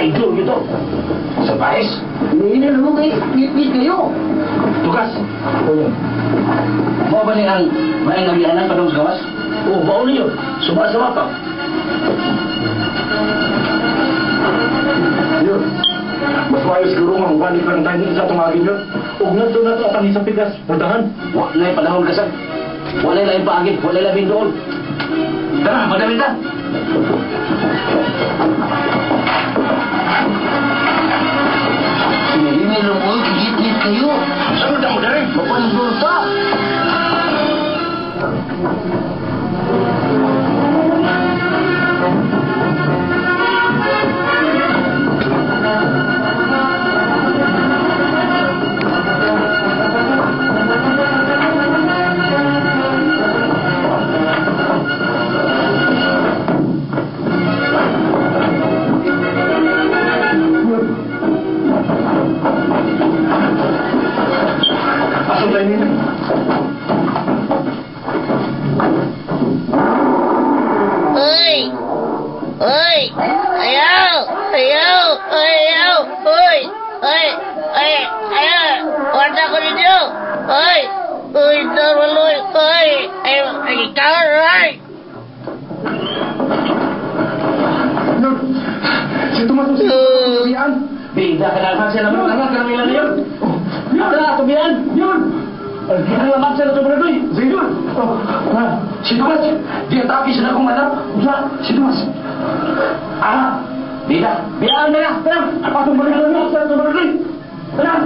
Kaidol gitu. Sa paes. Hindi na naman ngit-ngit kayo. Tugas. O yun. Mau ba ang maing nabiyanan pa doon sa gawas? Oo, baon niyo. Suma-sama pa. Yun. Mas maayos siguro nga balik lang tayo sa tumagin yun. Huwag na doon na ito apan sa pigas. Puntahan. Wala na yung panahon kasag. Wala na yung paagit. Wala na yung doon. Tara, madami na. Sinali lang ko, ngit-ngit kayo. Saan mo dari? Mapanggol pa. Pasok tayo nila. Uy! Uy! Ayaw! Ayaw! Ayaw! Uy! Uy! Uy! Ayaw! Wala ko ninyo! Uy! Uy! Darwaloy! Uy! Ayaw! Ikaw! Uy! Si Tomas si Tubian. Bida ka naman siya naman lang kami lang yun. Ada Tubian. Yun. Kita naman siya na Tubian. Zidun. Si Tomas. Dia tapi sudah kong manap. Usa si Tomas. Bida. Biar na. Tenang. Apa tuh balik lagi sa Tubian. Tenang.